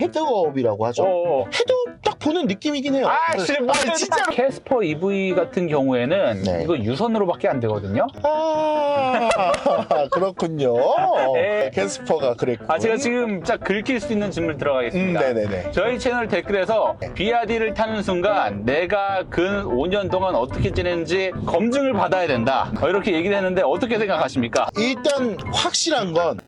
헤드업이라고 하죠. 헤드업 딱 보는 느낌이긴 해요. 진짜 캐스퍼 EV 같은 경우에는 네. 이거 유선으로밖에 안 되거든요. 그렇군요. 네. 캐스퍼가 그랬고. 제가 지금 딱 긁힐 수 있는 질문 들어가겠습니다. 네네네. 저희 채널 댓글에서 BRD를 타는 순간 내가 근 5년 동안 어떻게 지냈는지 검증을 받아야 된다. 이렇게 얘기를 했는데 어떻게 생각하십니까? 일단 확실한 건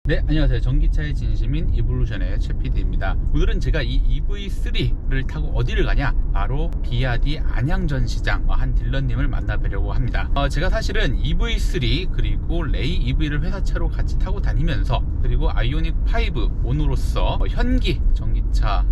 네, 안녕하세요. 전기차의 진심인 이볼루션의 최 PD입니다. 오늘은 제가 이 EV3를 타고 어디를 가냐? 바로 BRD 안양전시장 한 딜러님을 만나뵈려고 합니다. 제가 사실은 EV3 그리고 레이 EV를 회사차로 같이 타고 다니면서 그리고 아이오닉 5 오너로서 현기 전기차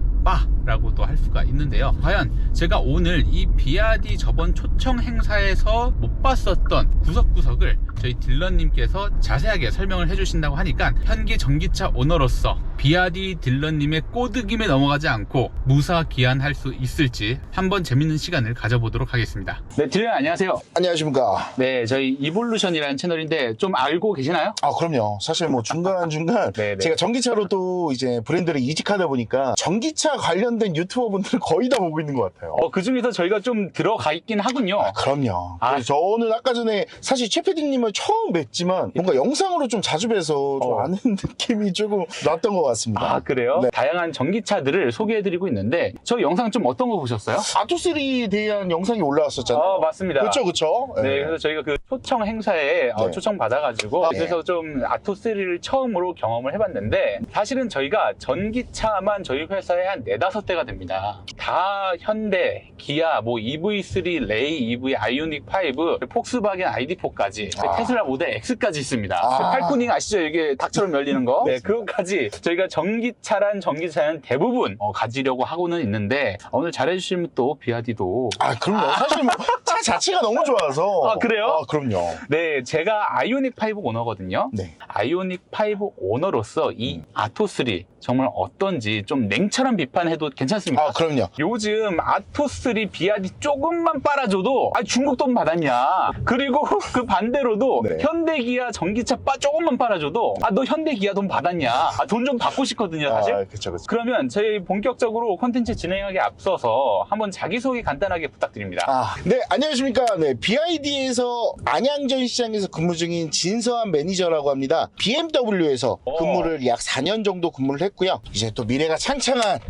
라고도 할 수가 있는데요. 과연 제가 오늘 이 BRD 저번 초청 행사에서 못 봤었던 구석구석을 저희 딜러님께서 자세하게 설명을 해주신다고 하니까 현기 전기차 오너로서 BRD 딜러님의 꼬드김에 넘어가지 않고 무사귀환할 수 있을지 한번 재밌는 시간을 가져보도록 하겠습니다. 네, 딜러님 안녕하세요. 안녕하십니까. 네, 저희 이볼루션이라는 채널인데 좀 알고 계시나요? 그럼요. 사실 뭐 중간중간 제가 전기차로 또 이제 브랜드를 이직하다 보니까 전기차 관련된 유튜버분들 거의 다 보고 있는 것 같아요. 그 중에서 저희가 좀 들어가 있긴 하군요. 그럼요. 저는 아까 전에 사실 최 PD님을 처음 뵀지만 뭔가 영상으로 좀 자주 뵈서 좀 아는 느낌이 조금 났던 것 같습니다. 그래요? 네. 다양한 전기차들을 소개해드리고 있는데 저 영상 좀 어떤 거 보셨어요? 아토3에 대한 영상이 올라왔었잖아요. 맞습니다. 그쵸. 네, 그래서 저희가 그 초청 행사에 네. 초청 받아가지고 그래서 좀 아토3를 처음으로 경험을 해봤는데 사실은 저희가 전기차만 저희 회사에 한 4-5대가 됩니다. 다 현대, 기아, 뭐 EV3, 레이 EV, 아이오닉 5, 폭스바겐 ID4까지 테슬라 모델 X까지 있습니다. 팔코닝 아시죠? 이게 닭처럼 열리는 거? 네, 그것까지 저희가 전기차는 대부분 가지려고 하고는 있는데 오늘 잘해주시면 또 BRD도 그럼요. 사실 뭐 차 자체가 너무 좋아서. 그래요? 그럼요. 네, 제가 아이오닉 5 오너거든요. 네. 아이오닉 5 오너로서 이 아토3 정말 어떤지 좀 냉철한 비판해도 괜찮습니까? 그럼요. 요즘 아토3 BRD 조금만 빨아줘도 중국 돈 받았냐. 그리고 그 반대로도 네. 현대기아 전기차 조금만 빨아줘도 너 현대기아 돈 받았냐. 돈 좀 받고 싶거든요, 사실. 그쵸. 그러면 저희 본격적으로 콘텐츠 진행하기 앞서서 한번 자기소개 간단하게 부탁드립니다. 네, 안녕하십니까. 네, BRD에서 안양전시장에서 근무 중인 진서한 매니저라고 합니다. BMW에서 근무를 약 4년 정도 근무를 했고요. 이제 또 미래가 창창한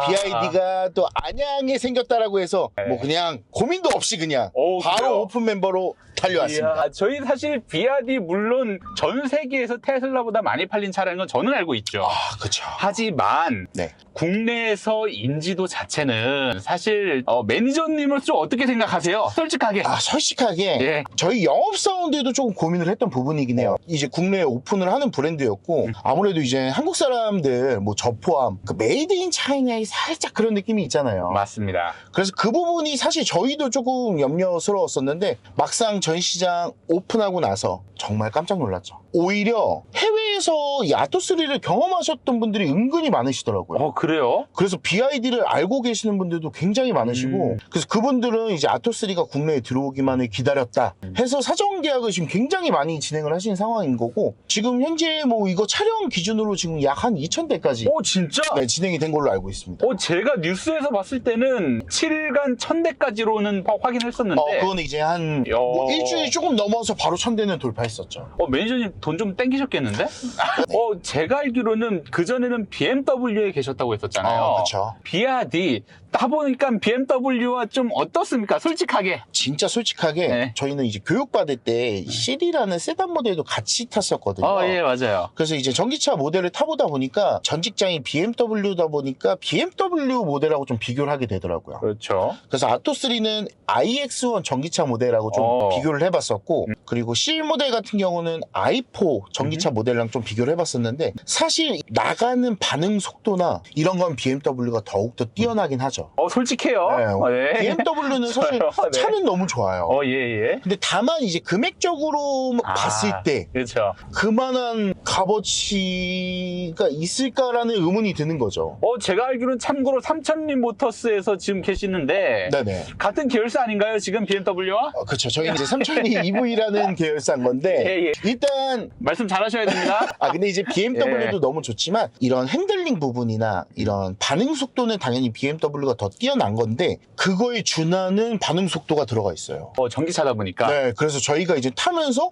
BRD가 또 안양에 생겼다라고 해서 뭐 그냥 고민도 없이 그냥 바로 그래요? 오픈 멤버로 달려왔습니다. 저희 사실 BRD 물론 전 세계에서 테슬라보다 많이 팔린 차라는 건 저는 알고 있죠. 그쵸. 하지만 네. 국내에서 인지도 자체는 사실 매니저님을 좀 어떻게 생각하세요? 솔직하게. 솔직하게 저희 영업사원들도 조금 고민을 했던 부분이긴 해요. 이제 국내에 오픈을 하는 브랜드였고 아무래도 이제 한국 사람들 뭐 저 포함 그 메이드 인 차이나의 살짝 그런 느낌이 있잖아요. 맞습니다. 그래서 그 부분이 사실 저희도 조금 염려스러웠었는데 막상 전시장 오픈하고 나서 정말 깜짝 놀랐죠. 오히려 해외에서 이 아토3를 경험하셨던 분들이 은근히 많으시더라고요. 그래요? 그래서 BRD를 알고 계시는 분들도 굉장히 많으시고 그래서 그분들은 이제 아토3가 국내에 들어오기만을 기다렸다 해서 사전 계약을 지금 굉장히 많이 진행을 하신 상황인 거고 지금 현재 뭐 이거 촬영 기준으로 지금 약 한 2,000대까지 진짜? 네, 진행이 된 걸로 알고 있습니다. 제가 뉴스에서 봤을 때는 7일간 1,000대까지로는 확인했었는데 그거는 이제 한 뭐 일주일 조금 넘어서 바로 1,000대는 돌파했었죠. 매니저님 돈 좀 땡기셨겠는데? 제가 알기로는 그전에는 BMW에 계셨다고 했었잖아요. 그쵸. BRD 따보니까 BMW와 좀 어떻습니까? 솔직하게. 진짜 솔직하게 저희는 이제 교육받을 때 CD라는 세단 모델도 같이 탔었거든요. 예, 맞아요. 그래서 이제 전기차 모델을 타보다 보니까 전 직장이 BMW다 보니까 BMW 모델하고 좀 비교를 하게 되더라고요. 그렇죠. 그래서 아토3는 iX1 전기차 모델하고 좀 비교를 해봤었고 그리고 C 모델 같은 경우는 i4 전기차 모델이랑 좀 비교를 해봤었는데 사실 나가는 반응 속도나 이런 건 BMW가 더욱더 뛰어나긴 하죠. 솔직해요. BMW는 사실 차는 너무 좋아요. 예. 근데 다만 이제 금액적으로 봤을 때 그렇죠. 그만한 값어치가 있을까라는 의문이 드는 거죠. 제가 알기로는 참고로 삼천리 모터스에서 지금 계시는데 네네. 같은 계열사 아닌가요? 지금 BMW와? 그렇죠. 저희 이제 삼천리 EV라는 계열사인 건데 예. 일단 그거는 말씀 잘 하셔야 됩니다. 근데 이제 BMW도 예. 너무 좋지만 이런 핸들링 부분이나 이런 반응 속도는 당연히 BMW가 더 뛰어난 건데 그거에 준하는 반응 속도가 들어가 있어요. 전기차다 보니까. 네, 그래서 저희가 이제 타면서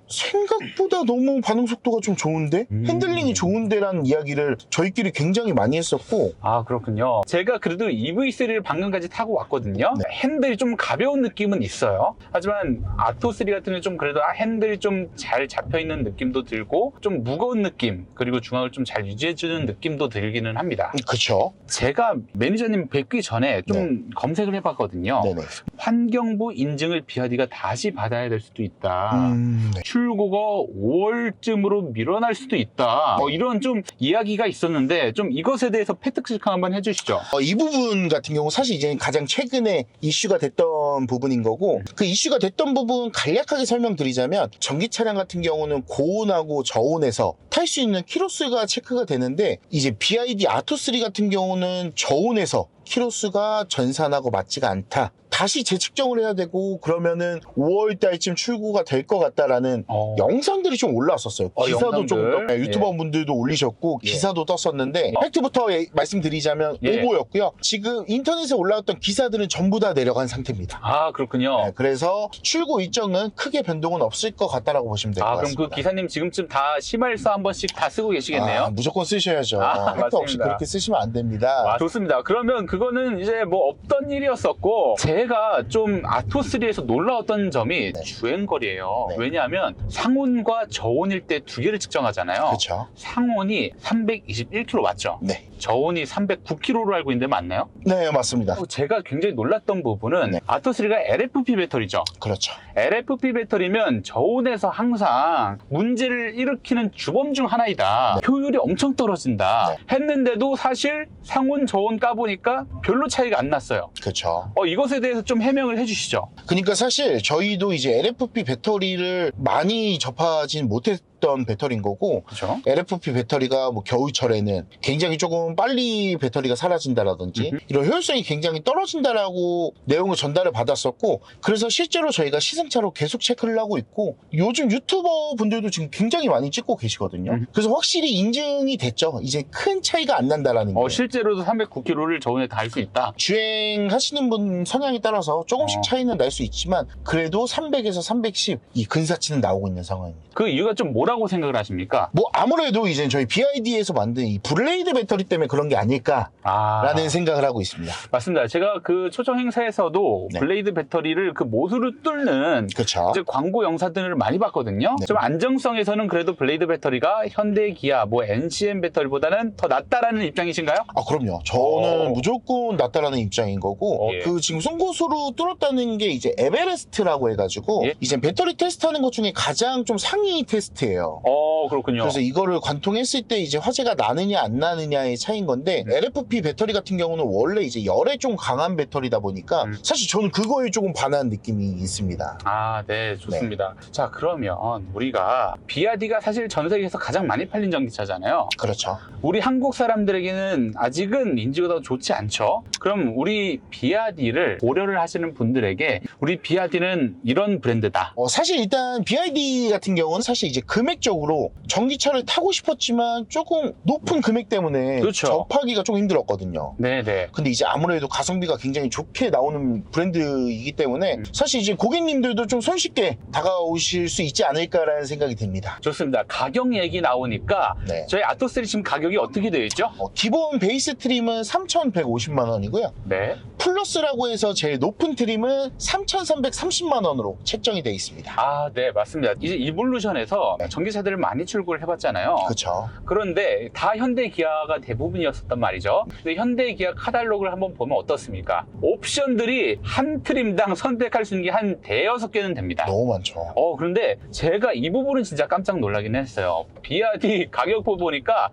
생각보다 너무 반응 속도가 좀 좋은데 핸들링이 좋은데라는 이야기를 저희끼리 굉장히 많이 했었고. 아, 그렇군요. 제가 그래도 EV3를 방금까지 타고 왔거든요. 네. 핸들이 좀 가벼운 느낌은 있어요. 하지만 아토3 같은 경우는 좀 그래도 핸들이 좀 잘 잡혀있는 느낌도 들고 좀 무거운 느낌, 그리고 중앙을 좀 잘 유지해주는 느낌도 들기는 합니다. 그쵸. 제가 매니저님 뵙기 전에 좀 검색을 해봤거든요. 네네. 환경부 인증을 비아디가 다시 받아야 될 수도 있다. 네. 출고가 5월쯤으로 밀어날 수도 있다. 이런 좀 이야기가 있었는데 좀 이것에 대해서 팩트체크 한번 해주시죠. 이 부분 같은 경우 사실 이제 가장 최근에 이슈가 됐던 부분인 거고 그 이슈가 됐던 부분 간략하게 설명드리자면 전기 차량 같은 경우는 고온하고 저온에서 탈 수 있는 키로수가 체크가 되는데 이제 BYD 아토3 같은 경우는 저온에서 키로수가 전산하고 맞지가 않다. 다시 재측정을 해야 되고 그러면은 5월 달쯤 출고가 될 것 같다라는 영상들이 좀 올라왔었어요. 기사도 영상들? 좀 유튜버 분들도 올리셨고 기사도 떴었는데 팩트부터 말씀드리자면 오보였고요. 지금 인터넷에 올라왔던 기사들은 전부 다 내려간 상태입니다. 아, 그렇군요. 네, 그래서 출고 일정은 크게 변동은 없을 것 같다라고 보시면 될 것 그럼 같습니다. 그 기사님 지금쯤 다 심할서 한 번씩 다 쓰고 계시겠네요. 무조건 쓰셔야죠. 팩트 없이 맞습니다. 그렇게 쓰시면 안 됩니다. 좋습니다. 그러면 그거는 이제 뭐 없던 일이었었고 제가 좀 아토3에서 놀라웠던 점이 주행거리예요. 네. 왜냐하면 상온과 저온일 때 두 개를 측정하잖아요. 그렇죠. 상온이 321km 맞죠? 네. 저온이 309km로 알고 있는데 맞나요? 네, 맞습니다. 제가 굉장히 놀랐던 부분은 아토3가 LFP 배터리죠. 그렇죠. LFP 배터리면 저온에서 항상 문제를 일으키는 주범 중 하나이다. 효율이 엄청 떨어진다. 했는데도 사실 상온 저온 까보니까 별로 차이가 안 났어요. 그렇죠. 이것에 대해서 좀 해명을 해주시죠. 그러니까 사실 저희도 이제 LFP 배터리를 많이 접하진 못했던 배터리인 거고 그렇죠. LFP 배터리가 뭐 겨울철에는 굉장히 조금 빨리 배터리가 사라진다라든지 이런 효율성이 굉장히 떨어진다라고 내용을 전달을 받았었고 그래서 실제로 저희가 시승차로 계속 체크를 하고 있고 요즘 유튜버 분들도 지금 굉장히 많이 찍고 계시거든요. 그래서 확실히 인증이 됐죠. 이제 큰 차이가 안 난다라는 게. 실제로도 309km를 저온에 달 수 있다. 주행하시는 분 성향에 따라서 조금씩 차이는 날 수 있지만 그래도 300에서 310 이 근사치는 나오고 있는 상황입니다. 그 이유가 좀 뭐라고 생각을 하십니까? 뭐 아무래도 이제 저희 BYD에서 만든 이 블레이드 배터리 때문에 그런 게 아닐까라는 생각을 하고 있습니다. 맞습니다. 제가 그 초청 행사에서도 블레이드 배터리를 그 모수를 뚫는 그렇죠. 이제 광고 영상들을 많이 봤거든요. 좀 안정성에서는 그래도 블레이드 배터리가 현대, 기아, 뭐 NCM 배터리보다는 더 낫다라는 입장이신가요? 그럼요. 저는 무조건 낫다라는 입장인 거고 그 지금 송고수로 뚫었다는 게 이제 에베레스트라고 해가지고 이제 배터리 테스트하는 것 중에 가장 좀 상위 테스트예요. 그렇군요. 그래서 이거를 관통했을 때 이제 화재가 나느냐 안 나느냐의 차이인 건데 LFP 배터리 같은 경우는 원래 이제 열에 좀 강한 배터리다 보니까 사실 저는 그거에 조금 반하는 느낌이 있습니다. 네, 좋습니다. 자, 그러면 우리가 BYD가 사실 전 세계에서 가장 많이 팔린 전기차잖아요. 그렇죠. 우리 한국 사람들에게는 아직은 인지도가 좋지 않죠. 그럼 우리 BYD를 고려를 하시는 분들에게 우리 BYD는 이런 브랜드다. 사실 일단 BYD 같은 경우는 사실 이제 금액적으로 전기차를 타고 싶었지만 조금 높은 금액 때문에 접하기가 좀 힘들었거든요. 네네. 근데 이제 아무래도 가성비가 굉장히 좋게 나오는 브랜드이기 때문에 사실 이제 고객님들도 좀 손쉽게 다가오실 수 있지 않을까라는 생각이 듭니다. 좋습니다. 가격 얘기 나오니까 저희 아토3 지금 가격이 어떻게 되어 있죠? 기본 베이스 트림은 3,150만 원이고요. 네. 플러스라고 해서 제일 높은 트림은 3,330만 원으로 책정이 되어 있습니다. 네, 맞습니다. 이제 이볼루션에서 전기차들을 많이 출고를 해봤잖아요. 그렇죠. 그런데 다 현대 기아가 대부분이었단 말이죠. 근데 현대 기아 카탈로그를 한번 보면 어떻습니까? 옵션들이 한 트림당 선택할 수 있는 게 한 대여섯 개는 됩니다. 너무 많죠. 그런데 제가 이 부분은 진짜 깜짝 놀라긴 했어요. BYD 가격표 보니까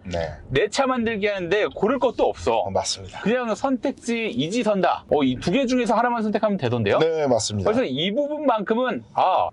내 차 만들기 하는데 고를 것도 없어. 맞습니다. 그냥 선택지 이지선다. 좋다. 이 두 개 중에서 하나만 선택하면 되던데요? 네, 맞습니다. 그래서 이 부분만큼은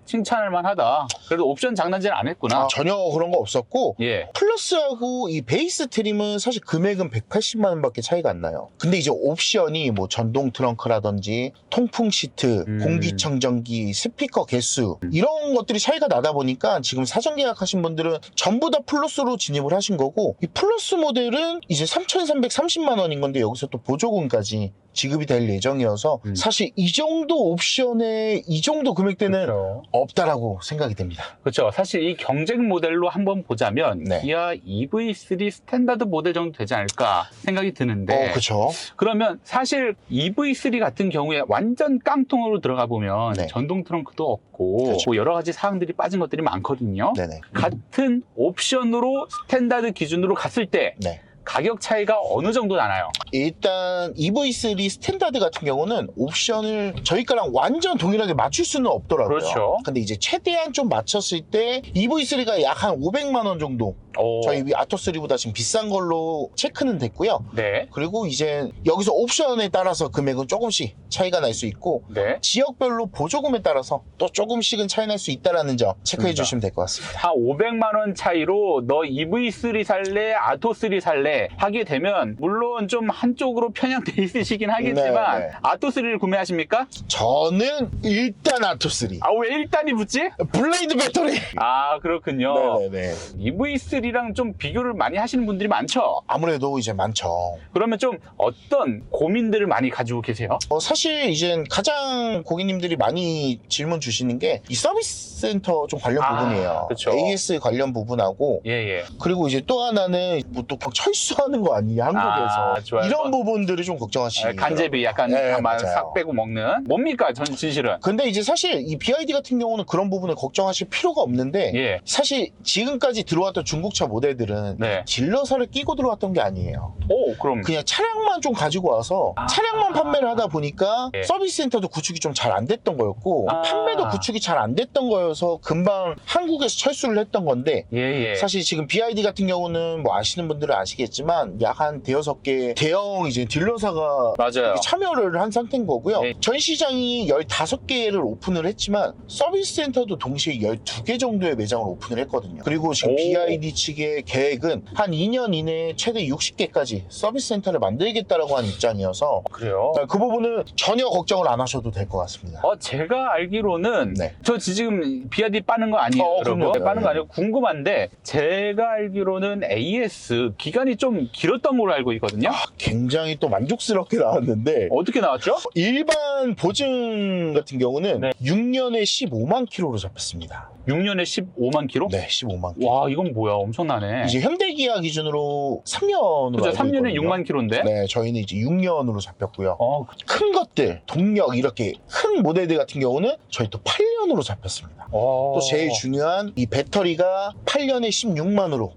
칭찬할 만하다. 그래도 옵션 장난질 안 했구나. 전혀 그런 거 없었고 예. 플러스하고 이 베이스 트림은 사실 금액은 180만 원밖에 차이가 안 나요. 근데 이제 옵션이 뭐 전동 트렁크라든지 통풍 시트, 공기청정기, 스피커 개수 이런 것들이 차이가 나다 보니까 지금 사전 계약하신 분들은 전부 다 플러스로 진입을 하신 거고, 이 플러스 모델은 이제 3,330만 원인 건데 여기서 또 보조금까지 지급이 될 예정이어서 사실 이 정도 옵션에 이 정도 금액대는 그렇죠. 없다라고 생각이 됩니다. 그렇죠. 사실 이 경쟁 모델로 한번 보자면 네. 기아 EV3 스탠다드 모델 정도 되지 않을까 생각이 드는데 그렇죠. 그러면 사실 EV3 같은 경우에 완전 깡통으로 들어가 보면 네. 전동 트렁크도 없고 그렇죠. 뭐 여러 가지 사항들이 빠진 것들이 많거든요. 네네. 같은 옵션으로 스탠다드 기준으로 갔을 때 네. 가격 차이가 어느 정도 나나요? 일단 EV3 스탠다드 같은 경우는 옵션을 저희 거랑 완전 동일하게 맞출 수는 없더라고요. 그렇죠. 근데 이제 최대한 좀 맞췄을 때 EV3가 약 한 500만 원 정도 저희 아토3보다 지금 비싼 걸로 체크는 됐고요. 네. 그리고 이제 여기서 옵션에 따라서 금액은 조금씩 차이가 날 수 있고 네. 지역별로 보조금에 따라서 또 조금씩은 차이 날 수 있다는 점 체크해 주시면 될 것 같습니다. 한 500만 원 차이로 너 EV3 살래, 아토3 살래 하게 되면 물론 좀 한쪽으로 편향돼 있으시긴 하겠지만 네, 네. 아토3를 구매하십니까? 저는 일단 아토3 왜 1단이 붙지? 블레이드 배터리. 아 그렇군요. 네네네. EV3랑 좀 비교를 많이 하시는 분들이 많죠? 아무래도 이제 많죠. 그러면 좀 어떤 고민들을 많이 가지고 계세요? 사실 이제 가장 고객님들이 많이 질문 주시는 게 이 서비스 센터 좀 관련 부분이에요. 그쵸. AS 관련 부분하고 예예. 그리고 이제 또 하나는 뭐 또 철수하는 거 아니냐 한국에서 좋아요. 이런 부분들을 좀 걱정하시더라고요. 간제비 약간 네, 아마 맞아요. 싹 빼고 먹는 뭡니까 진실은? 근데 이제 사실 이 BYD 같은 경우는 그런 부분을 걱정하실 필요가 없는데 예. 사실 지금까지 들어왔던 중국차 모델들은 네. 딜러사를 끼고 들어왔던 게 아니에요. 그럼 그냥 차량만 좀 가지고 와서 차량만 판매를 하다 보니까 예. 서비스 센터도 구축이 좀 잘 안 됐던 거였고 아. 판매도 구축이 잘 안 됐던 거여서 금방 한국에서 철수를 했던 건데 예예. 사실 지금 BYD 같은 경우는 뭐 아시는 분들은 아시겠지만 약 한 대여섯 개 대형 이제 딜러사가 맞아요. 참여를 한 상태인 거고요. 네. 전 시장이 15개를 오픈을 했지만 서비스 센터도 동시에 12개 정도의 매장을 오픈을 했거든요. 그리고 지금 오. BYD 측의 계획은 한 2년 이내에 최대 60개까지 서비스 센터를 만들겠다라고 한 입장이어서 그래요? 그 부분은 전혀 걱정을 안 하셔도 될 것 같습니다. 제가 알기로는 네. 저 지금 BYD 빠는 거 아니에요, 여러분? 그럼요. 네, 빠는 거 네. 아니고 궁금한데 제가 알기로는 AS 기간이 좀 길었던 걸로 알고 있거든요. 굉장히 또 만족스럽게 나왔는데 어떻게 나왔죠? 일반 보증 같은 경우는 네. 6년에 15만 킬로로 잡혔습니다. 6년에 15만 킬로? 네, 15만 킬로. 와, 이건 뭐야? 엄청나네. 이제 현대기아 기준으로 3년으로 그죠? 3년에 6만 킬로인데? 네, 저희는 이제 6년으로 잡혔고요. 어, 큰 것들, 동력 이렇게 큰 모델들 같은 경우는 저희 또 8년으로 잡혔습니다. 또 제일 중요한 이 배터리가 8년에 16만으로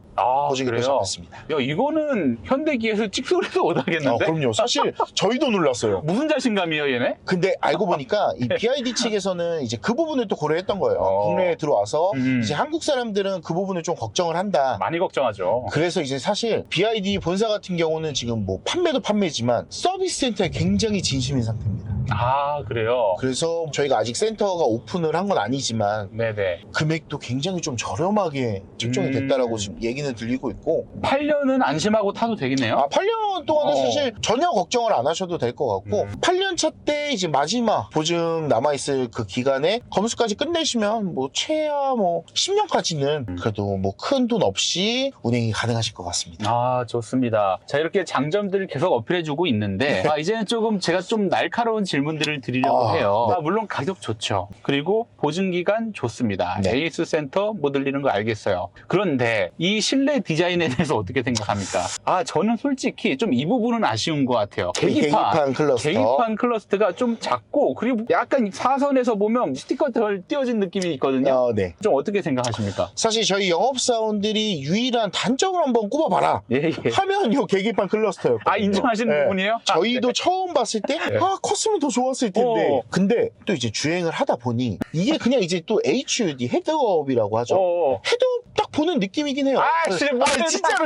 보증이 그래요? 잡혔습니다. 야, 이거는 현대기에서 찍소리도 못하겠는데? 그럼요. 사실 저희도 놀랐어요. 무슨 자신감이에요, 얘네? 근데 알고 보니까 이 BYD 측에서는 이제 그 부분을 또 고려했던 거예요. 어. 국내에 들어와서 이제 음. 한국 사람들은 그 부분을 좀 걱정을 한다. 많이 걱정하죠. 그래서 이제 사실 BYD 본사 같은 경우는 지금 뭐 판매도 판매지만 서비스 센터에 굉장히 진심인 상태입니다. 그래요? 그래서 저희가 아직 센터가 오픈을 한 건 아니지만 네네. 금액도 굉장히 좀 저렴하게 책정이 됐다라고 지금 얘기는 들리고 있고 8년은 안심하고 타도 되겠네요? 8년 동안은 어. 사실 전혀 걱정을 안 하셔도 될 것 같고 8년 차 때 이제 마지막 보증 남아있을 그 기간에 검수까지 끝내시면 뭐 최하 뭐 10년까지는 그래도 뭐 큰 돈 없이 운행이 가능하실 것 같습니다. 좋습니다. 자, 이렇게 장점들을 계속 어필해주고 있는데, 이제는 조금 제가 좀 날카로운 질문들을 드리려고 해요. 네. 물론 가격 좋죠. 그리고 보증기간 좋습니다. 네. AS 센터 못 들리는 거 알겠어요. 그런데 이 실내 디자인에 대해서 어떻게 생각합니까? 저는 솔직히 좀 이 부분은 아쉬운 것 같아요. 계기판 클러스터. 계기판 클러스터가 좀 작고, 그리고 약간 사선에서 보면 스티커 덜 띄워진 느낌이 있거든요. 네. 좀 어떻게 생각하십니까? 사실 저희 영업사원들이 유일한 단점을 한번 꼽아봐라 하면 요 계기판 클러스터였거든요. 인정하시는 부분이에요? 저희도 처음 봤을 때 코스모도 더 좋았을 텐데. 어. 근데 또 이제 주행을 하다 보니 이게 그냥 이제 또 HUD 헤드업이라고 하죠. 헤드업 딱 보는 느낌이긴 해요.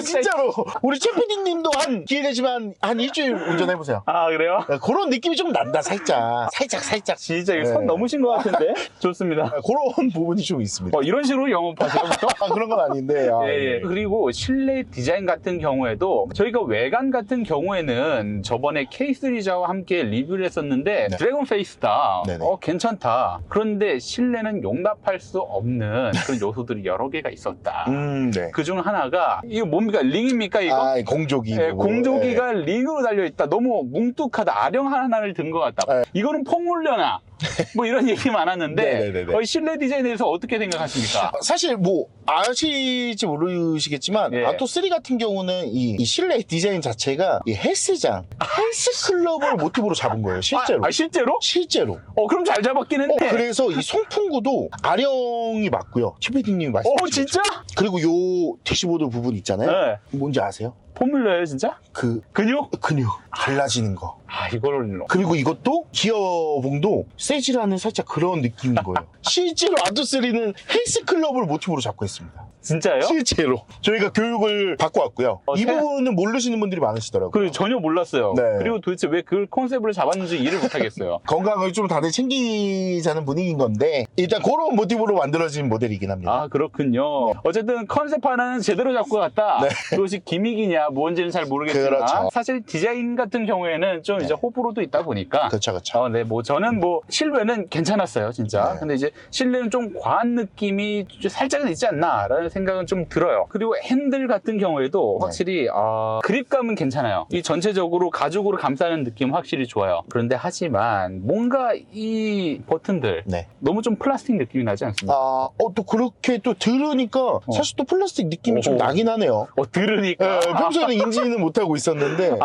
진짜로. 우리 최 PD님도 한 기회 되시면 한 일주일 운전해보세요. 아, 그래요? 그런 느낌이 좀 난다, 살짝. 진짜 이거 네. 선 넘으신 것 같은데? 좋습니다. 그런 부분이 좀 있습니다. 이런 식으로 영업하세요, 보통? 그런 건 아닌데. 예. 그리고 실내 디자인 같은 경우에도 저희가 외관 같은 경우에는 저번에 K3자와 함께 리뷰를 했었는데 네. 드래곤 페이스다. 네네. 괜찮다. 그런데 실내는 용납할 수 없는 그런 요소들이 여러 개가 있었다. 네. 그 중 하나가 이거 뭡니까? 링입니까 이거? 공조기. 예, 공조기가 링으로 달려있다. 너무 뭉뚝하다. 아령 하나를 든 것 같다. 네. 이거는 폼물려나? 뭐 이런 얘기 많았는데 네네네네. 실내 디자인에 대해서 어떻게 생각하십니까? 사실 뭐 아실지 모르시겠지만 예. 아토3 같은 경우는 이 실내 디자인 자체가 이 헬스장, 헬스클럽을 모티브로 잡은 거예요. 실제로. 실제로? 실제로. 그럼 잘 잡았긴 했네. 그래서 이 송풍구도 아령이 맞고요. 최PD님이 말씀하신 진짜? 거죠. 그리고 요 대시보드 부분 있잖아요. 네. 뭔지 아세요? 폼물려요 진짜? 근육? 근육 갈라지는 거. 이거를 그리고 이것도 기어봉도 세지라는 살짝 그런 느낌인 거예요. 실제로 아토3는 헬스클럽을 모티브로 잡고 있습니다. 진짜요? 실제로 저희가 교육을 받고 왔고요. 이 부분은 모르시는 분들이 많으시더라고요. 그리고 전혀 몰랐어요. 네. 그리고 도대체 왜 그 컨셉을 잡았는지 이해를 못하겠어요. 건강을 좀 다들 챙기자는 분위기인 건데 일단 그런 모티브로 만들어진 모델이긴 합니다. 그렇군요. 어쨌든 컨셉 하나는 제대로 잡고 갔다. 네. 그것이 기믹이냐 뭔지는 잘 모르겠지만 그렇죠. 사실 디자인 같은 경우에는 좀 이제 호불호도 있다 보니까 그렇죠. 네, 저는 실외는 괜찮았어요, 진짜. 네. 근데 이제 실내는 좀 과한 느낌이 살짝은 있지 않나라는 생각은 좀 들어요. 그리고 핸들 같은 경우에도 네. 확실히 그립감은 괜찮아요. 이 전체적으로 가죽으로 감싸는 느낌 확실히 좋아요. 그런데 하지만 뭔가 이 버튼들 네. 너무 좀 플라스틱 느낌이 나지 않습니까? 또 그렇게 또 들으니까 사실 또 플라스틱 느낌이 좀 나긴 하네요. 들으니까. 평소에는 인지는 못하고 있었는데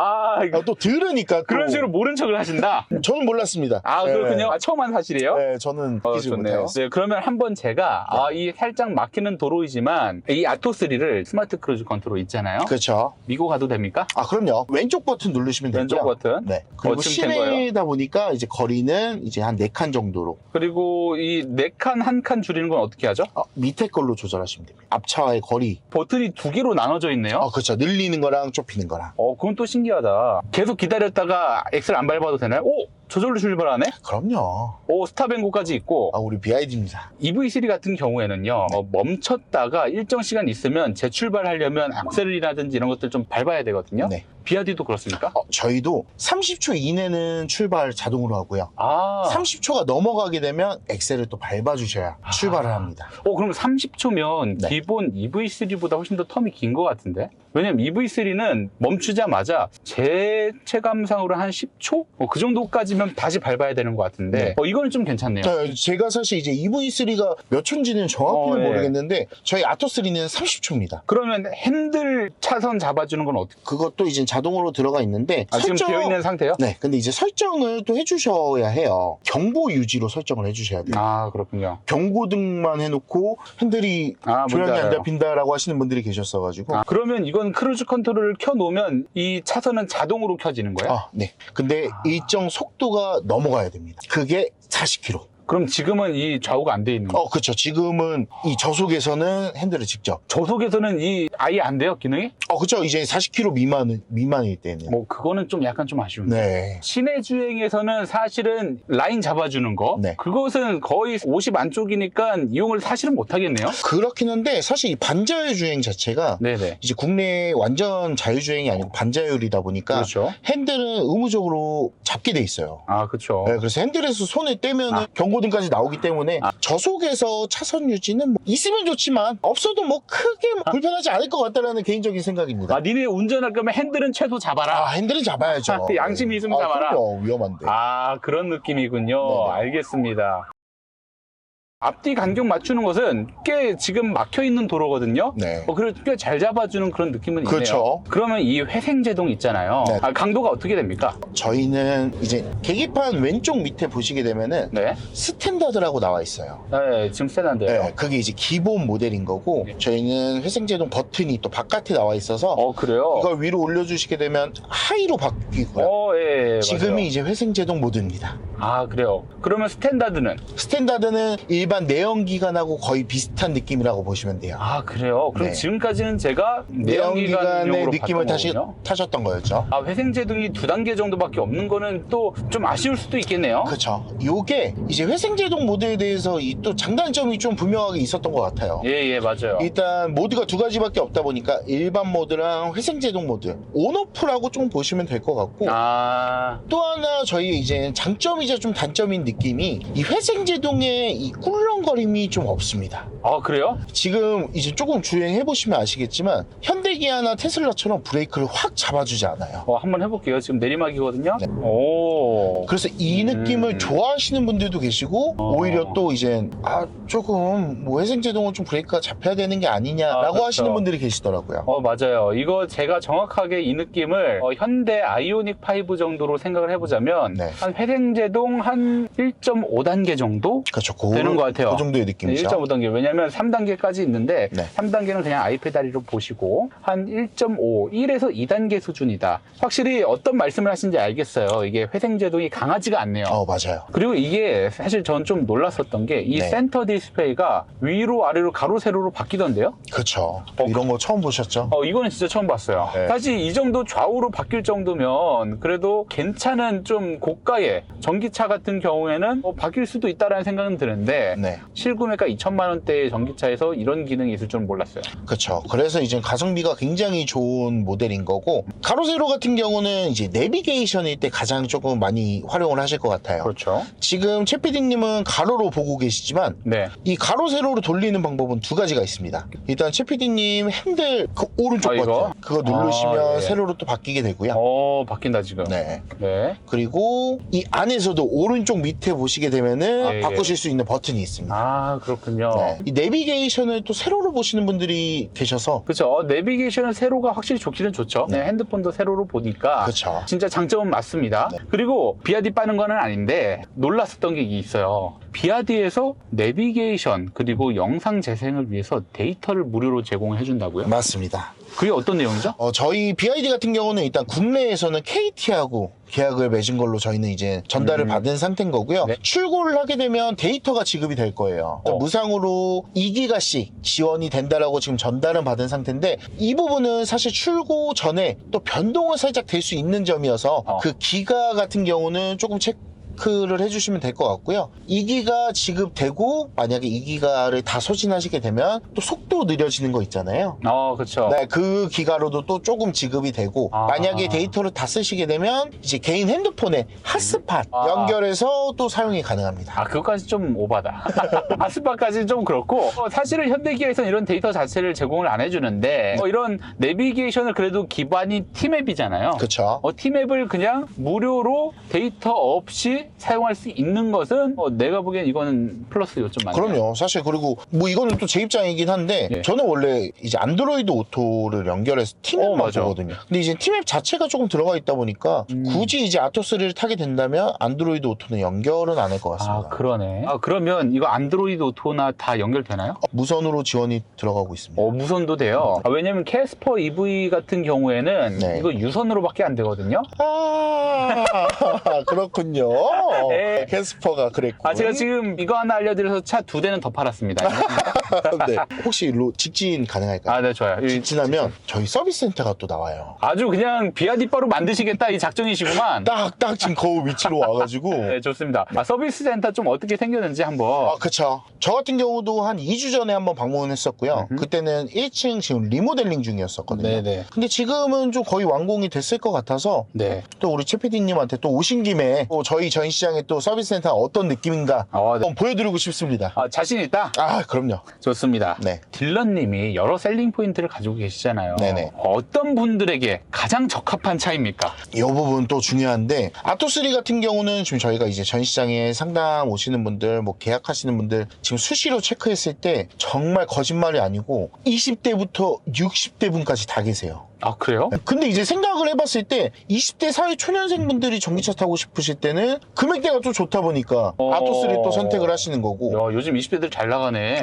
또 들으니까 또 그런 식으로 모른 척을 하신다? 저는 몰랐습니다. 그렇군요. 처음 한 사실이에요? 네, 저는 끼지 좋네요. 못했어요. 네, 그러면 한번 제가 이 살짝 막히는 도로이지만 이 아토3를 스마트 크루즈 컨트롤 있잖아요. 그렇죠. 미고 가도 됩니까? 그럼요. 왼쪽 버튼 누르시면 되고요. 왼쪽 버튼. 네. 그리고 지금 된 거예요? 시내다 보니까 이제 거리는 이제 한 4칸 정도로. 그리고 이 4칸, 1칸 줄이는 건 어떻게 하죠? 밑에 걸로 조절하시면 됩니다. 앞차와의 거리. 버튼이 2개로 나눠져 있네요. 그렇죠. 늘리는 거랑 좁히는 거랑. 그건 또 신기하다. 계속 기다렸다가 엑셀 안 밟아도 되나요? 저절로 출발하네? 그럼요. 스탑앤고까지 있고. 우리 BID입니다. EV3 같은 경우에는요, 멈췄다가 일정 시간 있으면 재출발하려면 악셀이라든지 이런 것들 좀 밟아야 되거든요. 네. 비아디도 그렇습니까? 저희도 30초 이내는 출발 자동으로 하고요. 30초가 넘어가게 되면 엑셀을 또 밟아주셔야 출발을 합니다. 그럼 30초면 네. 기본 EV3보다 훨씬 더 텀이 긴 것 같은데? 왜냐면 EV3는 멈추자마자 제 체감상으로 한 10초? 그 정도까지면 다시 밟아야 되는 것 같은데 이거는 좀 괜찮네요. 제가 사실 이제 EV3가 몇 초인지는 정확히는 예. 모르겠는데 저희 아토3는 30초입니다. 그러면 핸들 차선 잡아주는 건 어떻게? 그것도 이제 자동으로 들어가 있는데 지금 비어있는 상태요? 네, 근데 이제 설정을 또 해주셔야 해요. 경보 유지로 설정을 해주셔야 돼요. 그렇군요. 경고등만 해놓고 핸들이 뭔지 조향이 안 알아요. 잡힌다라고 하시는 분들이 계셨어가지고. 그러면 이건 크루즈 컨트롤을 켜놓으면 이 차선은 자동으로 켜지는 거예요? 네. 근데 일정 속도가 넘어가야 됩니다. 그게 40km. 그럼 지금은 이 좌우가 안 돼 있는 거예요? 그렇죠. 지금은 이 저속에서는 핸들을 직접. 저속에서는 아예 안 돼요, 기능이? 그렇죠. 이제 40km 미만일 때는. 그거는 좀 약간 좀 아쉬운데. 네. 시내 주행에서는 사실은 라인 잡아주는 거. 네. 그것은 거의 50 안쪽이니까 이용을 사실은 못 하겠네요. 그렇긴 한데 사실 이 반자율 주행 자체가 네네. 이제 국내 완전 자율주행이 아니고 반자율이다 보니까 그렇죠. 핸들은 의무적으로 잡게 돼 있어요. 그렇죠. 네, 그래서 핸들에서 손을 떼면 경고등까지 나오기 때문에 저속에서 차선 유지는 뭐 있으면 좋지만 없어도 뭐 크게 불편하지 않을 것 같다라는 개인적인 생각입니다. 니네 운전할 거면 핸들은 최소 잡아라. 핸들은 잡아야죠. 양심이 있으면 잡아라. 그럼요. 위험한데. 그런 느낌이군요. 네네. 알겠습니다. 앞뒤 간격 맞추는 것은 꽤 지금 막혀있는 도로거든요. 네. 그래도 꽤 잘 잡아주는 그런 느낌은 있네요. 그렇죠. 그러면 이 회생제동 있잖아요. 네. 강도가 어떻게 됩니까? 저희는 이제 계기판 왼쪽 밑에 보시게 되면은 네. 스탠다드라고 나와 있어요. 네, 지금 세단데요. 네, 그게 이제 기본 모델인 거고 네. 저희는 회생제동 버튼이 또 바깥에 나와 있어서 그래요? 이걸 위로 올려주시게 되면 하이로 바뀌고요. 예, 지금이 맞아요. 이제 회생제동 모드입니다. 아, 그래요. 그러면 스탠다드는? 스탠다드는 일반 내연기관하고 거의 비슷한 느낌이라고 보시면 돼요. 아, 그래요? 그럼 네. 지금까지는 제가 내연기관의 내연기관용으로 느낌을 봤던 거군요. 타셨던 거였죠. 회생제동이 2단계 정도밖에 없는 거는 또 좀 아쉬울 수도 있겠네요. 그렇죠. 요게 이제 회생제동 모드에 대해서 이 또 장단점이 좀 분명하게 있었던 것 같아요. 예, 맞아요. 일단 모드가 두 가지밖에 없다 보니까 일반 모드랑 회생제동 모드 온오프라고 좀 보시면 될 것 같고 또 하나 저희 이제 장점이자 좀 단점인 느낌이 이 회생제동의 이 꿀렁거림이 좀 없습니다. 그래요? 지금 이제 조금 주행해 보시면 아시겠지만 현대기아나 테슬라처럼 브레이크를 확 잡아주지 않아요. 한번 해볼게요. 지금 내리막이거든요. 네. 오. 그래서 이 느낌을 좋아하시는 분들도 계시고 오히려 또 이제 조금 뭐 회생제동은 좀 브레이크가 잡혀야 되는 게 아니냐라고 그렇죠. 하시는 분들이 계시더라고요. 맞아요. 이거 제가 정확하게 이 느낌을 현대 아이오닉 5 정도로 생각을 해보자면 네. 한 회생제동 한 1.5단계 정도 그렇죠. 되는 것 같아요. 그 정도의 느낌이죠. 1.5단계. 왜냐면 3단계까지 있는데 네. 3단계는 그냥 아이페다리로 보시고 한 1.5, 1에서 2단계 수준이다. 확실히 어떤 말씀을 하신지 알겠어요. 이게 회생제동이 강하지가 않네요. 맞아요. 그리고 이게 사실 전 좀 놀랐었던 게 이 네. 센터 디스플레이가 위로 아래로 가로 세로로 바뀌던데요? 그렇죠. 이런 거 처음 보셨죠? 이거는 진짜 처음 봤어요. 네. 사실 이 정도 좌우로 바뀔 정도면 그래도 괜찮은 좀 고가의 전기차 같은 경우에는 바뀔 수도 있다라는 생각은 드는데 네. 실구매가 2천만 원대의 전기차에서 이런 기능이 있을 줄은 몰랐어요. 그렇죠. 그래서 이제 가성비가 굉장히 좋은 모델인 거고 가로세로 같은 경우는 이제 내비게이션일 때 가장 조금 많이 활용을 하실 것 같아요. 그렇죠. 지금 최 PD님은 가로로 보고 계시지만 네. 이 가로 세로로 돌리는 방법은 두 가지가 있습니다. 일단 최 PD님 핸들 그 오른쪽 이거? 버튼 그거 누르시면 예. 세로로 또 바뀌게 되고요. 바뀐다 지금. 네. 네. 그리고 이 안에서도 오른쪽 밑에 보시게 되면은 예. 바꾸실 수 있는 버튼이 있습니다. 그렇군요. 네. 이 내비게이션을 또 세로로 보시는 분들이 계셔서 그렇죠. 내비게이션은 세로가 확실히 좋기는 좋죠. 네. 핸드폰도 세로로 보니까 그렇죠. 진짜 장점은 맞습니다. 네. 그리고 비아디 빠는 거는 아닌데 놀랐었던 게 있어요. 비아디에서 내비게이션 그리고 영상 재생을 위해서 데이터를 무료로 제공해 준다고요? 맞습니다. 그게 어떤 내용이죠? 저희 BID 같은 경우는 일단 국내에서는 KT하고 계약을 맺은 걸로 저희는 이제 전달을 받은 상태인 거고요. 네. 출고를 하게 되면 데이터가 지급이 될 거예요. 무상으로 2기가씩 지원이 된다라고 지금 전달은 받은 상태인데 이 부분은 사실 출고 전에 또 변동은 살짝 될 수 있는 점이어서 그 기가 같은 경우는 조금 체크를 해주시면 될 것 같고요. 2기가 지급되고 만약에 2기가를 다 소진하시게 되면 또 속도 느려지는 거 있잖아요. 그렇죠. 네, 그 기가로도 또 조금 지급이 되고 만약에 데이터를 다 쓰시게 되면 이제 개인 핸드폰에 핫스팟 연결해서 또 사용이 가능합니다. 그것까지 좀 오바다. 핫스팟까지는 좀 그렇고 사실은 현대기아에서는 이런 데이터 자체를 제공을 안 해주는데 이런 내비게이션을 그래도 기반이 T맵이잖아요. 그렇죠. T맵을 그냥 무료로 데이터 없이 사용할 수 있는 것은 내가 보기엔 이거는 플러스 요점 많네요. 그럼요. 사실 그리고 뭐 이거는 또 제 입장이긴 한데 예. 저는 원래 이제 안드로이드 오토를 연결해서 T맵만 맞아. 보거든요. 근데 이제 T맵 자체가 조금 들어가 있다 보니까 굳이 이제 아토3를 타게 된다면 안드로이드 오토는 연결은 안 할 것 같습니다. 그러네. 그러면 이거 안드로이드 오토나 다 연결되나요? 무선으로 지원이 들어가고 있습니다. 무선도 돼요. 왜냐면 캐스퍼 EV 같은 경우에는 네. 이거 유선으로밖에 안 되거든요. 그렇군요. 네. 캐스퍼가 그랬고. 제가 지금 이거 하나 알려드려서 차 2대는 더 팔았습니다. 네. 혹시 직진 가능할까요? 네, 좋아요. 직진하면 저희 서비스 센터가 또 나와요. 아주 그냥 비아디바로 만드시겠다 이 작전이시구만. 딱 지금 그 위치로 와가지고. 네, 좋습니다. 서비스 센터 좀 어떻게 생겼는지 한번. 그쵸. 저 같은 경우도 한 2주 전에 한번 방문했었고요. 그때는 1층 지금 리모델링 중이었었거든요. 네네. 근데 지금은 좀 거의 완공이 됐을 것 같아서 네. 또 우리 최 PD님한테 또 오신 김에 또 저희 전시장의 또 서비스 센터가 어떤 느낌인가 네. 한번 보여드리고 싶습니다. 자신 있다? 그럼요. 좋습니다. 네. 딜러님이 여러 셀링 포인트를 가지고 계시잖아요. 네네. 어떤 분들에게 가장 적합한 차입니까? 이 부분 또 중요한데 아토3 같은 경우는 지금 저희가 이제 전시장에 상담 오시는 분들 뭐 계약하시는 분들 지금 수시로 체크했을 때 정말 거짓말이 아니고 20대부터 60대 분까지 다 계세요. 아, 그래요? 근데 이제 생각을 해봤을 때 20대 사회 초년생분들이 전기차 타고 싶으실 때는 금액대가 또 좋다 보니까 아토3 또 선택을 하시는 거고 야, 요즘 20대들 잘 나가네.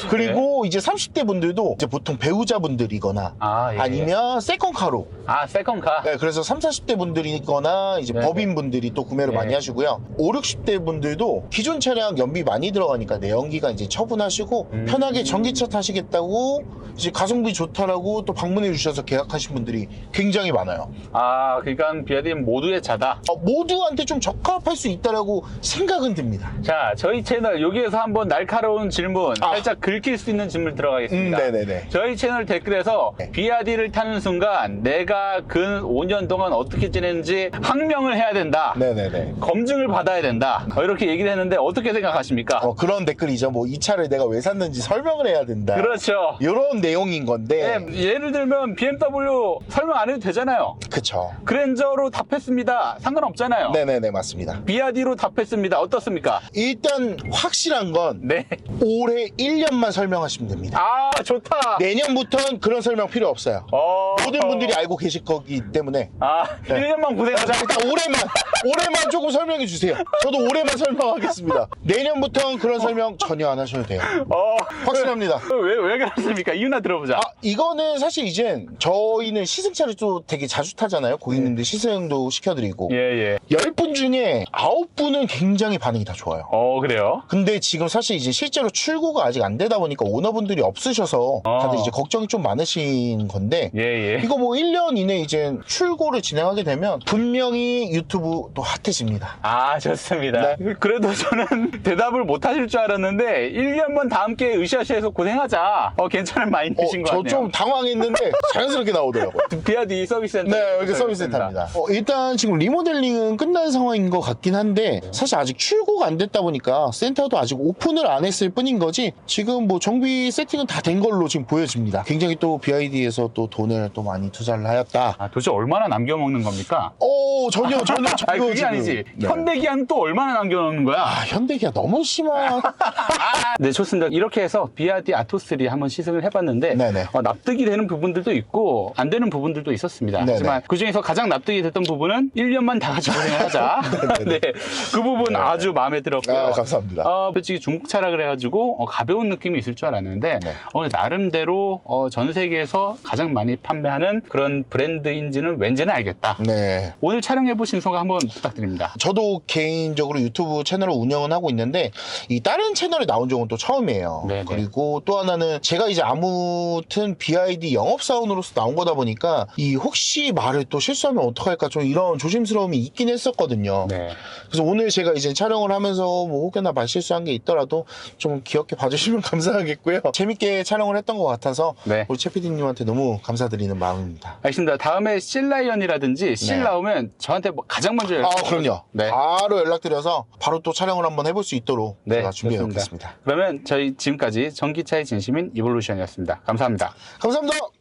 그리고 이제 30대 분들도 이제 보통 배우자분들이거나 아, 예. 아니면 세컨카로 아, 세컨카. 네, 그래서 30, 40대 분들이거나 이제 네네. 법인분들이 또 구매를 네. 많이 하시고요. 5, 60대 분들도 기존 차량 연비 많이 들어가니까 내연기가 이제 처분하시고 편하게 전기차 타시겠다고 이제 가성비 좋다라고 또 방문해 주셔서 계약하신 분들이 굉장히 많아요. 아, 그러니까 비아디 모두의 차다. 모두한테 좀 적합할 수 있다라고 생각은 듭니다. 자, 저희 채널 여기에서 한번 날카로운 질문, 아. 살짝 긁힐 수 있는 질문 들어가겠습니다. 네네네. 저희 채널 댓글에서 네. 비아디를 타는 순간 내가 근 5년 동안 어떻게 지냈는지 항명을 해야 된다. 네네네. 검증을 받아야 된다. 이렇게 얘기를 했는데 어떻게 생각하십니까? 그런 댓글이죠. 뭐 이 차를 내가 왜 샀는지 설명을 해야 된다. 그렇죠. 이런 내용인 건데. 네, 예를 들면 BMW 설명 안 해도 되잖아요. 그쵸. 그랜저로 답했습니다. 상관없잖아요. 네네네, 맞습니다. 비아디로 답했습니다. 어떻습니까? 일단 확실한 건 네. 올해 1년만 설명하시면 됩니다. 아, 좋다. 내년부터는 그런 설명 필요 없어요. 모든 분들이 알고 계실 거기 때문에 아, 네. 1년만 고생하자. 일단 올해만 조금 설명해 주세요. 저도 올해만 설명하겠습니다. 내년부터는 그런 설명 전혀 안 하셔도 돼요. 확실합니다. 왜 그렇습니까? 이유나 들어보자. 이거는 사실 이젠 저희는 시승차를 또 되게 자주 타잖아요. 고객님들 시승도 시켜드리고 예. 10분 중에 9분은 굉장히 반응이 다 좋아요. 그래요? 근데 지금 사실 이제 실제로 출고가 아직 안 되다 보니까 오너분들이 없으셔서 다들 이제 걱정이 좀 많으신 건데 예. 이거 뭐 1년 이내 이제 출고를 진행하게 되면 분명히 유튜브 또 핫해집니다. 아, 좋습니다. 네. 그래도 저는 대답을 못 하실 줄 알았는데 1년만 다 함께 으쌰으쌰해서 고생하자. 괜찮은 마인드신 것 저 같네요. 좀 당황했는데 자연스럽게 나오더라고요. 비아디 서비스 센터. 네, 여기 서비스 센터입니다. 일단 지금 리모델링은 끝난 상황인 것 같긴 한데 사실 아직 출고가 안 됐다 보니까 센터도 아직 오픈을 안 했을 뿐인 거지 지금 뭐 정비 세팅은 다 된 걸로 지금 보여집니다. 굉장히 또 BYD에서 또 돈을 또 많이 투자를 하였다. 아, 도대체 얼마나 남겨먹는 겁니까? 전혀 아니, 그게 지금. 아니지. 네. 현대기아는 또 얼마나 남겨놓는 거야? 현대기아 너무 심한. 네, 좋습니다. 이렇게 해서 비아디 아토3 한번 시승을 해봤는데 네네. 납득이 되는 부분들도 있고 안 되는 부분들도 있었습니다. 네네. 하지만 그중에서 가장 납득이 됐던 부분은 1년만 다 같이 고생을 하자. 네, 그 부분 아주 마음에 들었고요. 감사합니다. 솔직히 중국차라 그래가지고 가벼운 느낌이 있을 줄 알았는데 네. 나름대로 전 세계에서 가장 많이 판매하는 그런 브랜드인지는 왠지는 알겠다. 네. 오늘 촬영해보신 소감 한번 부탁드립니다. 저도 개인적으로 유튜브 채널을 운영은 하고 있는데 이 다른 채널에 나온 적은 또 처음이에요. 네네. 그리고 또 하나는 제가 이제 아무튼 BYD 영업사원으로서 나온 거다 보니까 이 혹시 말을 또 실수하면 어떡할까 좀 이런 조심스러움이 있긴 했었거든요. 네. 그래서 오늘 제가 이제 촬영을 하면서 뭐 혹여나 말실수한 게 있더라도 좀 귀엽게 봐주시면 감사하겠고요. 재밌게 촬영을 했던 것 같아서 네. 우리 최 PD님한테 너무 감사드리는 마음입니다. 알겠습니다. 다음에 실라이언이라든지 실 네. 나오면 저한테 뭐 가장 먼저 그럼요. 네. 바로 연락드려서 바로 또 촬영을 한번 해볼 수 있도록 네, 제가 준비해 좋습니다. 놓겠습니다. 그러면 저희 지금까지 전기차의 진심인 이볼루션이었습니다. 감사합니다. 감사합니다.